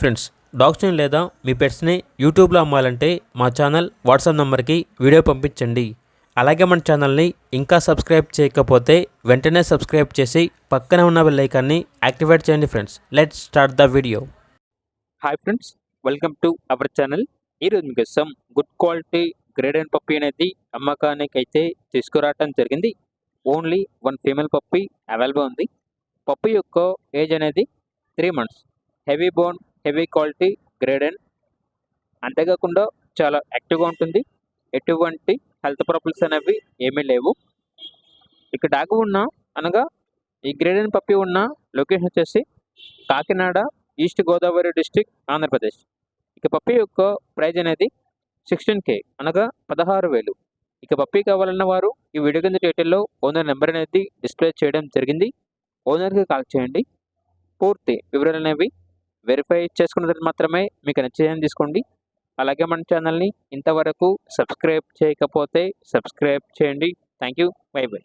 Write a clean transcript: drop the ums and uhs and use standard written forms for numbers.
Friends, డాగ్స్ని లేదా మీ పెట్స్ని యూట్యూబ్లో అమ్మాలంటే మా ఛానల్ వాట్సాప్ నెంబర్కి వీడియో పంపించండి. అలాగే మన ఛానల్ని ఇంకా సబ్స్క్రైబ్ చేయకపోతే వెంటనే సబ్స్క్రైబ్ చేసి పక్కనే ఉన్న బెల్ ఐకాన్ని యాక్టివేట్ చేయండి. Friends, let's start the video. Hi friends, welcome to our channel. ఈరోజు మీకోసం good quality grade and puppy అనేది అమ్మకానికి అయితే తీసుకురావటం జరిగింది. Only one female puppy available ఉంది. పప్పీ యొక్క ఏజ్ అనేది 3 months. Heavy bone, heavy quality grade and, అంతేకాకుండా చాలా యాక్టివ్గా ఉంటుంది. ఎటువంటి హెల్త్ ప్రాబ్లమ్స్ అనేవి ఏమీ లేవు. ఇక డాగ్ ఉన్న అనగా ఈ గ్రేడ్ అండ్ పప్పీ ఉన్న లొకేషన్ వచ్చేసి కాకినాడ, ఈస్ట్ గోదావరి డిస్టిక్, ఆంధ్రప్రదేశ్. ఇక పప్పీ యొక్క ప్రైజ్ అనేది 16K అనగా 16,000. ఇక పప్పీ కావాలన్న వారు ఈ వీడియో కింద టైటిల్లో ఓనర్ నెంబర్ అనేది డిస్ప్లే చేయడం జరిగింది. ఓనర్కి కాల్ చేయండి. పూర్తి వివరాలు అనేవి వెరిఫై చేసుకున్న తర్వాత మాత్రమే మీకు నచ్చేదని తీసుకోండి. అలాగే మన ఛానల్ని ఇంతవరకు సబ్స్క్రైబ్ చేయకపోతే సబ్స్క్రైబ్ చేయండి. Thank you. By by.